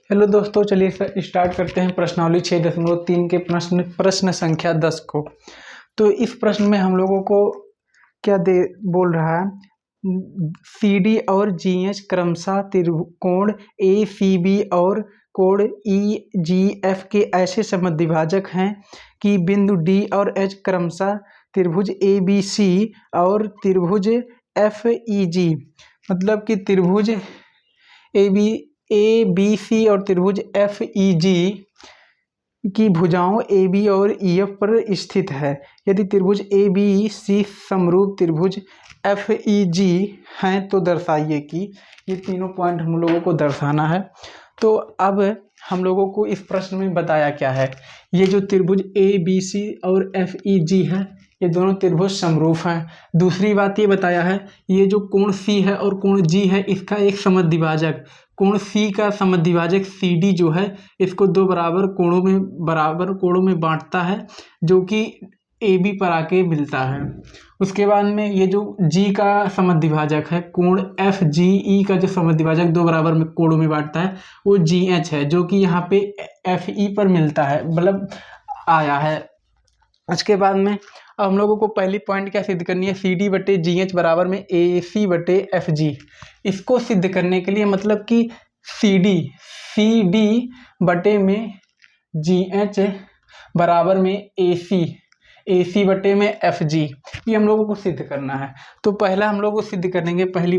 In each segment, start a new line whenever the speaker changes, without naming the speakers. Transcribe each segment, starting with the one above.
Hello दोस्तों, चलिए start करते हैं प्रश्नावली 6.3 के प्रश्न संख्या 10 को। तो इस प्रश्न में हम लोगों को क्या दे बोल रहा है, सी डी और जी एच क्रमशः त्रिकोण ए सी बी और कोण ई जी एफ के ऐसे समद्विभाजक हैं कि बिंदु डी और एच क्रमशः त्रिभुज ए बी सी और त्रिभुज एफ ई जी, मतलब कि त्रिभुज ए बी सी और त्रिभुज एफ ई जी की भुजाओं ए बी और ई एफ पर स्थित है। यदि त्रिभुज ए बी सी समरूप त्रिभुज एफ ई जी हैं तो दर्शाइए कि, ये तीनों पॉइंट हम लोगों को दर्शाना है। तो अब हम लोगों को इस प्रश्न में बताया क्या है, ये जो त्रिभुज ए बी सी और एफ ई जी है ये दोनों त्रिभुज समरूप हैं। दूसरी बात ये बताया है, ये जो कोण सी है और कोण जी है इसका एक समद्विभाजक, कोण सी का समद्विभाजक सी डी जो है इसको दो बराबर कोणों में बांटता है, जो कि ए बी पर आके मिलता है। उसके बाद में ये जो जी का समद्विभाजक है, कोण एफ जी ई का जो समद्विभाजक दो बराबर में कोणों में बांटता है वो जी एच है, जो कि यहाँ पे एफ ई पर मिलता है, मतलब आया है। उसके बाद में अब हम लोगों को पहली पॉइंट क्या सिद्ध करनी है, सी डी बटे जी एच बराबर में ए सी बटे एफ जी। इसको सिद्ध करने के लिए मतलब कि सी डी बटे में जी एच बराबर में ए सी बटे में एफ जी, ये हम लोगों को सिद्ध करना है। तो पहला हम लोग को सिद्ध करेंगे, पहली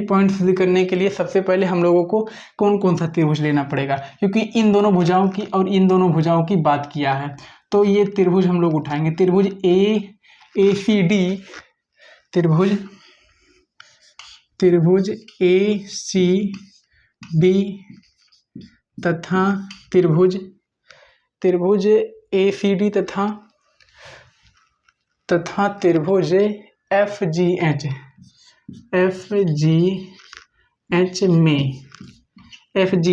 पॉइंट सिद्ध करने के लिए सबसे पहले हम लोगों को कौन कौन सा त्रिभुज लेना पड़ेगा, क्योंकि इन दोनों भुजाओं की और इन दोनों भुजाओं की बात किया है। तो ये त्रिभुज हम लोग उठाएंगे, त्रिभुज ए सी डी, त्रिभुज ए सी डी तथा त्रिभुज ए सी डी तथा त्रिभुज एफ जी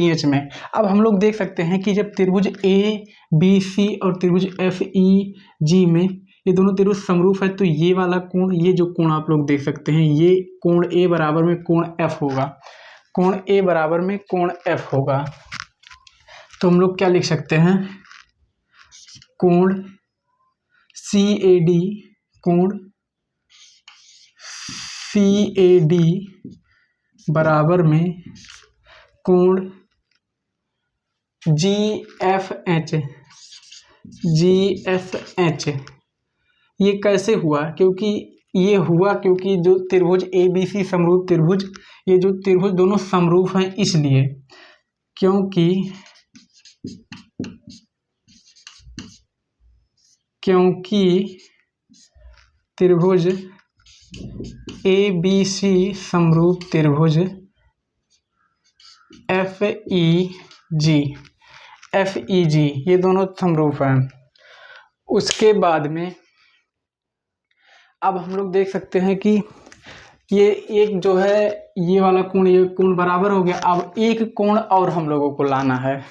एच में। अब हम लोग देख सकते हैं कि जब त्रिभुज ए बी सी और त्रिभुज एफ ई जी में ये दोनों त्रिभुज समरूप है, तो ये वाला कोण, ये जो कोण आप लोग देख सकते हैं, ये कोण ए बराबर में कोण एफ होगा, कोण ए बराबर में कोण एफ होगा। तो हम लोग क्या लिख सकते हैं, कोण सी ए डी बराबर में कोण जी एफ एच। ये कैसे हुआ, क्योंकि जो त्रिभुज ए बी सी समरूप त्रिभुज, ये जो त्रिभुज दोनों समरूप हैं इसलिए, क्योंकि त्रिभुज ए बी सी समरूप त्रिभुज एफ ई जी ये दोनों समरूप हैं। उसके बाद में अब हम लोग देख सकते हैं कि ये एक जो है ये वाला कोण, ये कोण बराबर हो गया। अब एक कोण और हम लोगों को लाना है,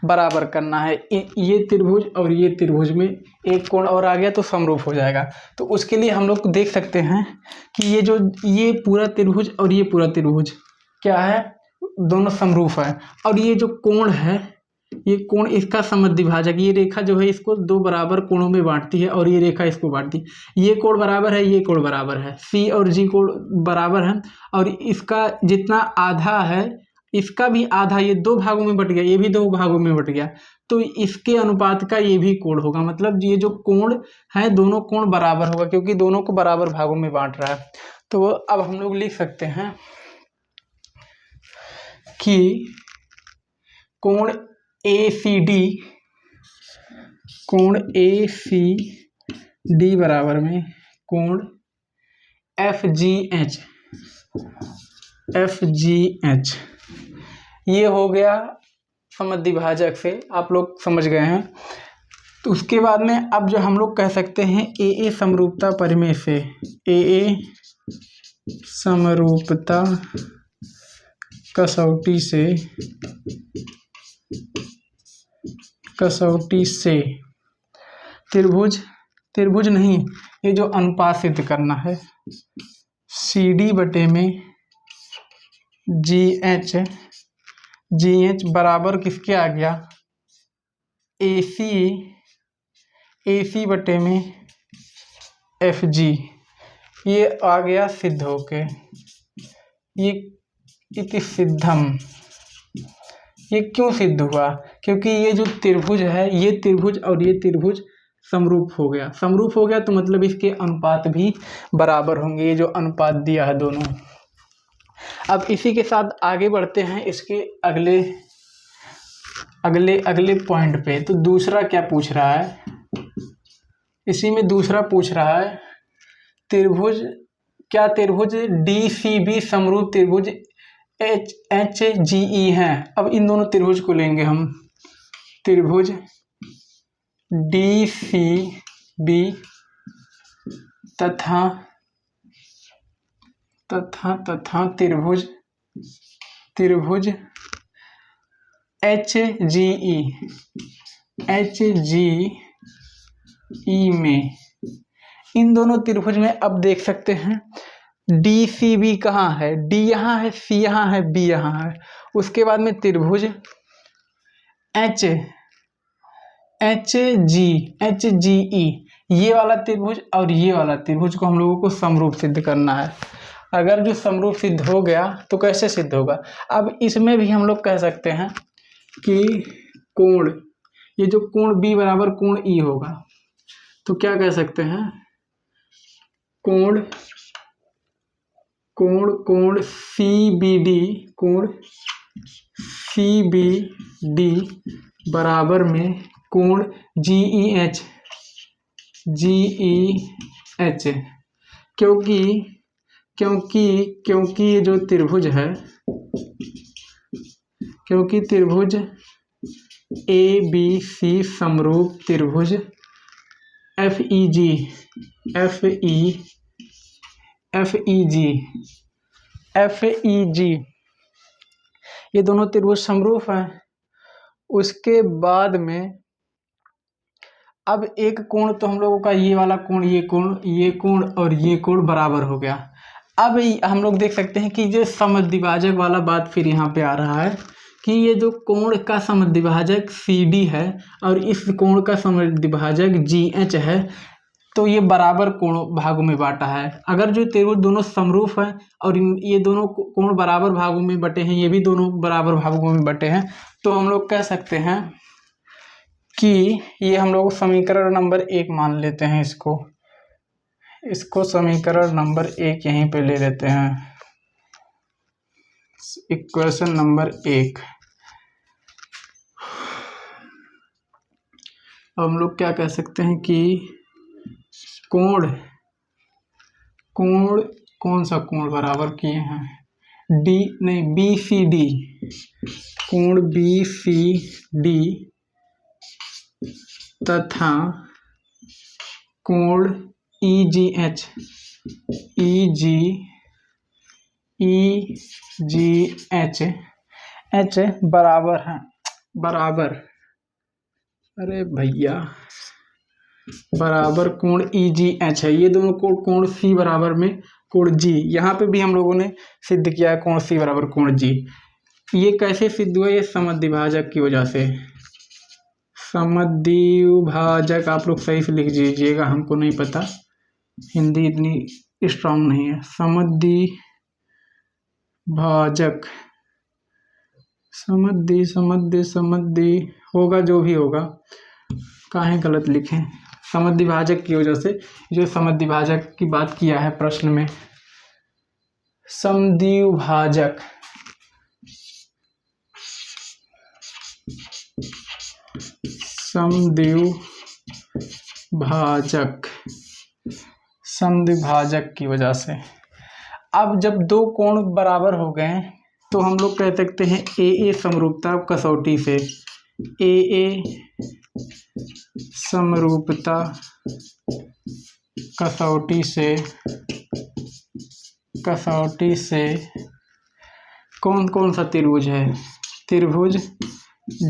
बराबर करना है, ये त्रिभुज और ये त्रिभुज में एक कोण और आ गया तो समरूप हो जाएगा। तो उसके लिए हम लोग देख सकते हैं कि ये पूरा त्रिभुज और ये पूरा त्रिभुज क्या है, दोनों समरूप है। और ये जो कोण है, ये कोण इसका समद्विभाजक, ये रेखा जो है इसको दो बराबर कोणों में बांटती है और ये रेखा इसको बांटती है। ये कोण बराबर है, ये कोण बराबर है, सी और जी कोण बराबर है, और इसका जितना आधा है इसका भी आधा, ये दो भागों में बट गया, ये भी दो भागों में बट गया, तो इसके अनुपात का ये भी कोण होगा। मतलब ये जो कोण है दोनों कोण बराबर होगा, क्योंकि दोनों को बराबर भागों में बांट रहा है। तो अब हम लोग लिख सकते हैं कि कोण ए सी डी बराबर में कोण एफ जी एच, ये हो गया समद्विभाजक से, आप लोग समझ गए हैं। तो उसके बाद में अब जो हम लोग कह सकते हैं ए समरूपता परिमेय से, ए समरूपता कसौटी से त्रिभुज नहीं, ये जो अनुपात सिद्ध करना है, सी डी बटे में जी एच बराबर किसके आ गया, ए सी बटे में एफ जी। ये आ गया सिद्ध होके, ये इति सिद्धम। ये क्यों सिद्ध हुआ, क्योंकि ये जो त्रिभुज है, ये त्रिभुज और ये त्रिभुज समरूप हो गया। समरूप हो गया तो मतलब इसके अनुपात भी बराबर होंगे, ये जो अनुपात दिया है दोनों। अब इसी के साथ आगे बढ़ते हैं इसके अगले पॉइंट पे। तो दूसरा क्या पूछ रहा है, इसी में दूसरा पूछ रहा है त्रिभुज डी सी बी समरूप त्रिभुज एच जी ई है। अब इन दोनों त्रिभुज को लेंगे हम, त्रिभुज डी सी बी तथा त्रिभुज एच जी ई में, इन दोनों त्रिभुज में अब देख सकते हैं डी सी बी कहाँ है, डी यहाँ है, सी यहाँ है, बी यहाँ है। उसके बाद में त्रिभुज एच जी ई, ये वाला त्रिभुज और ये वाला त्रिभुज को हम लोगों को समरूप सिद्ध करना है। अगर जो समरूप सिद्ध हो गया तो कैसे सिद्ध होगा, अब इसमें भी हम लोग कह सकते हैं कि कोण, ये जो कोण B बराबर कोण E होगा, तो क्या कह सकते हैं, कोण CBD बराबर में कोण GEH, क्योंकि ये जो त्रिभुज है, क्योंकि त्रिभुज ABC समरूप त्रिभुज FEG, ये दोनों त्रिभुज समरूप हैं। उसके बाद में अब एक कोण तो हम लोगों का ये वाला कोण, ये कोण और ये कोण बराबर हो गया। अब हम लोग देख सकते हैं कि जो समद्विभाजक वाला बात फिर यहाँ पे आ रहा है कि ये जो कोण का समद्विभाजक CD है और इस कोण का समद्विभाजक GH है, तो ये बराबर कोण भागों में बांटा है। अगर जो त्रिभुज दोनों समरूप हैं और ये दोनों कोण बराबर भागों में बटे हैं, ये भी दोनों बराबर भागों में बटे हैं, तो हम लोग कह सकते हैं कि ये हम लोग समीकरण नंबर 1 मान लेते हैं। इसको समीकरण नंबर 1 यहीं पे ले लेते हैं, इक्वेशन नंबर 1। अब हम लोग क्या कह सकते हैं कि कौन सा कोण बराबर किए हैं, BCD, कोण BCD तथा कोण EGH अरे भैया बराबर कोण EGH है। ये दोनों कोण C बराबर में कोण G, यहाँ पे भी हम लोगों ने सिद्ध किया है कोण C बराबर कोण G। ये कैसे सिद्ध हुआ, ये समद्विभाजक की वजह से। समद्विभाजक आप लोग सही से लिख दीजिएगा, हमको नहीं पता, हिंदी इतनी स्ट्रांग नहीं है। समद्विभाजक, समद्वि होगा जो भी होगा, काहे गलत लिखें। समद्विभाजक की वजह से, जो समद्विभाजक की बात किया है प्रश्न में, समद्विभाजक समद्विभाजक की वजह से। अब जब दो कोण बराबर हो गए तो हम लोग कह सकते हैं AA समरूपता कसौटी से, AA समरूपता कसौटी से कौन कौन सा त्रिभुज है, त्रिभुज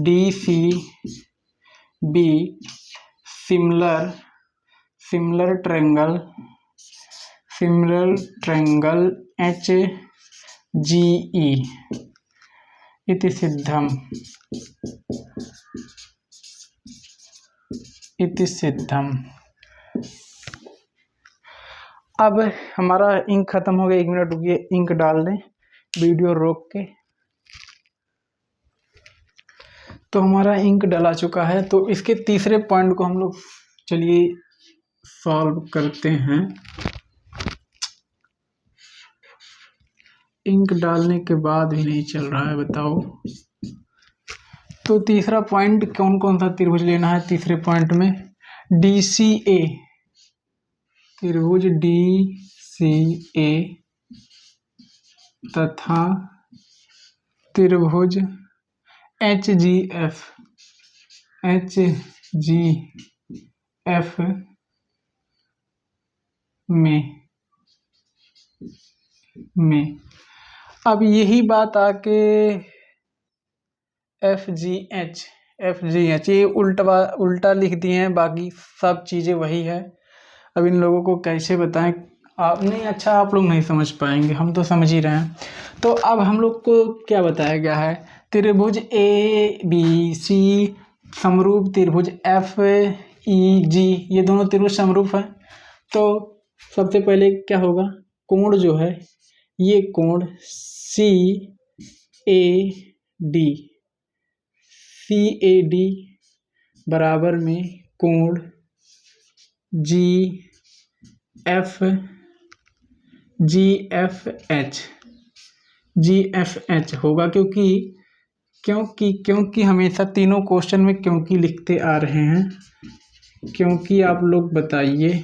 DCB सिमिलर ट्रायंगल GE इति सिद्धम। अब हमारा इंक खत्म हो गया, 1 मिनट रुकिए, इंक डाल दें वीडियो रोक के। तो हमारा इंक डला चुका है। तो इसके तीसरे पॉइंट को हम लोग चलिए सॉल्व करते हैं। इंक डालने के बाद भी नहीं चल रहा है, बताओ। तो तीसरा पॉइंट कौन कौन सा त्रिभुज लेना है तीसरे पॉइंट में? DCA, त्रिभुज DCA तथा त्रिभुज HGF में अब यही बात आके FGH ये उल्टा लिख दिए हैं, बाकी सब चीज़ें वही है। अब इन लोगों को कैसे बताएं? आप नहीं, अच्छा आप लोग नहीं समझ पाएंगे, हम तो समझ ही रहे हैं। तो अब हम लोग को क्या बताया गया है? त्रिभुज ABC समरूप त्रिभुज FEG, ये दोनों त्रिभुज समरूप है। तो सबसे पहले क्या होगा? कोण जो है, ये कोण CAD बराबर में कोण GFH होगा। क्योंकि हमेशा तीनों क्वेश्चन में क्योंकि लिखते आ रहे हैं। क्योंकि आप लोग बताइए,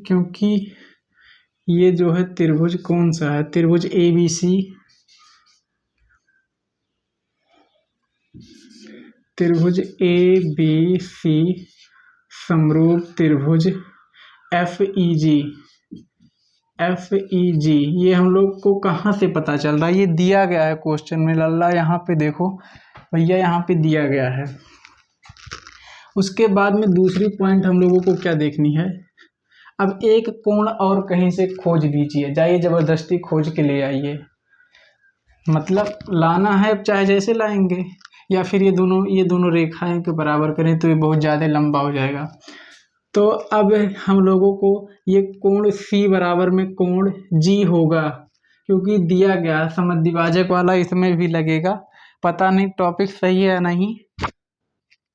क्योंकि ये जो है त्रिभुज कौन सा है? त्रिभुज ABC, त्रिभुज ABC समरूप त्रिभुज FEG। ये हम लोग को कहाँ से पता चल रहा है? ये दिया गया है क्वेश्चन में, लल्ला यहाँ पे देखो भैया, यहाँ पे दिया गया है। उसके बाद में दूसरी पॉइंट हम लोगों को क्या देखनी है? अब एक कोण और कहीं से खोज दीजिए, जाइए जबरदस्ती खोज के ले आइए। मतलब लाना है, अब चाहे जैसे लाएंगे, या फिर ये दोनों रेखाएं के बराबर करें तो ये बहुत ज़्यादा लंबा हो जाएगा। तो अब हम लोगों को ये कोण C बराबर में कोण G होगा, क्योंकि दिया गया समद्विभाजक वाला इसमें भी लगेगा। पता नहीं टॉपिक सही है या नहीं,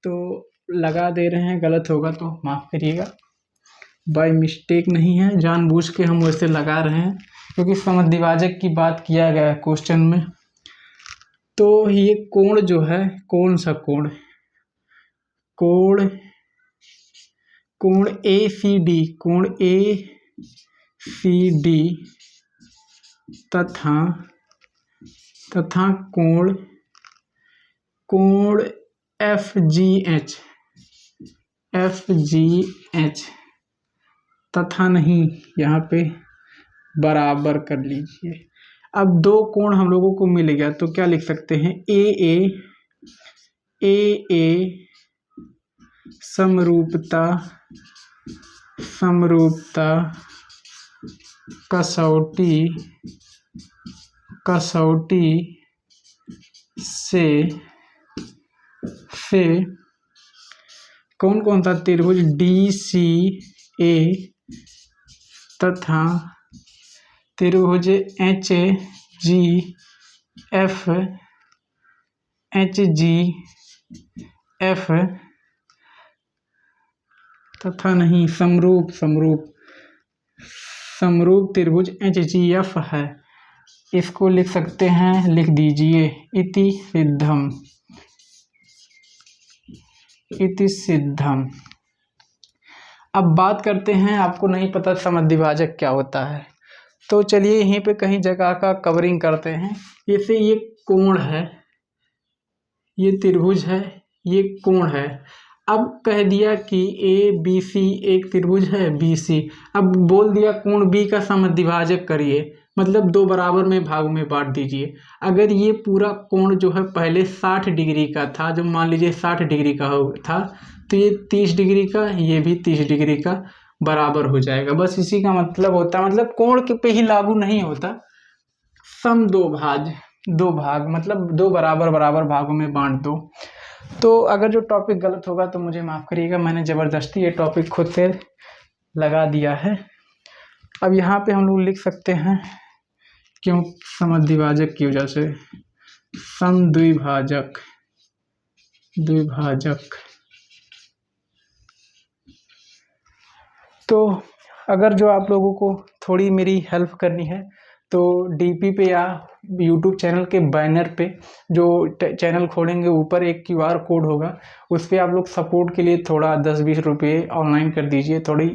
तो लगा दे रहे हैं, गलत होगा तो माफ़ करिएगा, बाय मिस्टेक नहीं है, जानबूझ के हम वैसे लगा रहे हैं, क्योंकि समद्विभाजक की बात किया गया है क्वेश्चन में। तो ये कोण जो है, कौन सा कोण? कोण ACD, कोण ACD तथा कोण FGH तथा नहीं, यहाँ पे बराबर कर लीजिए। अब दो कोण हम लोगों को मिल गया, तो क्या लिख सकते हैं? AA समरूपता कसौटी से कौन कौन सा त्रिभुज DCA तथा त्रिभुज HGF तथा नहीं, समरूप त्रिभुज HGF है। इसको लिख सकते हैं, लिख दीजिए, इति सिद्धम। अब बात करते हैं, आपको नहीं पता समद्विभाजक क्या होता है, तो चलिए यहीं पे कहीं जगह का कवरिंग करते हैं। जैसे ये कोण है, ये त्रिभुज है, ये कोण है। अब कह दिया कि ABC एक त्रिभुज है BC, अब बोल दिया कोण B का समद्विभाजक करिए, मतलब दो बराबर में भागों में बांट दीजिए। अगर ये पूरा कोण जो है पहले 60 डिग्री का था, जो मान लीजिए 60 डिग्री का था, तो ये 30 डिग्री का, ये भी 30 डिग्री का, बराबर हो जाएगा। बस इसी का मतलब होता है, मतलब कोण के पे ही लागू नहीं होता। सम दो भाग मतलब दो बराबर बराबर भागों में बांट दो। तो अगर जो टॉपिक गलत होगा तो मुझे माफ़ करिएगा, मैंने ज़बरदस्ती ये टॉपिक खुद से लगा दिया है। अब यहाँ पे हम लोग लिख सकते हैं, क्यों समद्विभाजक की वजह से, समद्विभाजक द्विभाजक। तो अगर जो आप लोगों को थोड़ी मेरी हेल्प करनी है तो डीपी पे या यूट्यूब चैनल के बैनर पे जो चैनल खोलेंगे ऊपर एक क्यूआर कोड होगा, उस पर आप लोग सपोर्ट के लिए थोड़ा 10-20 रुपये ऑनलाइन कर दीजिए। थोड़ी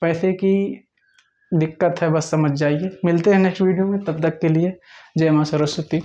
पैसे की दिक्कत है, बस समझ जाइए। मिलते हैं नेक्स्ट वीडियो में, तब तक के लिए जय माँ सरस्वती।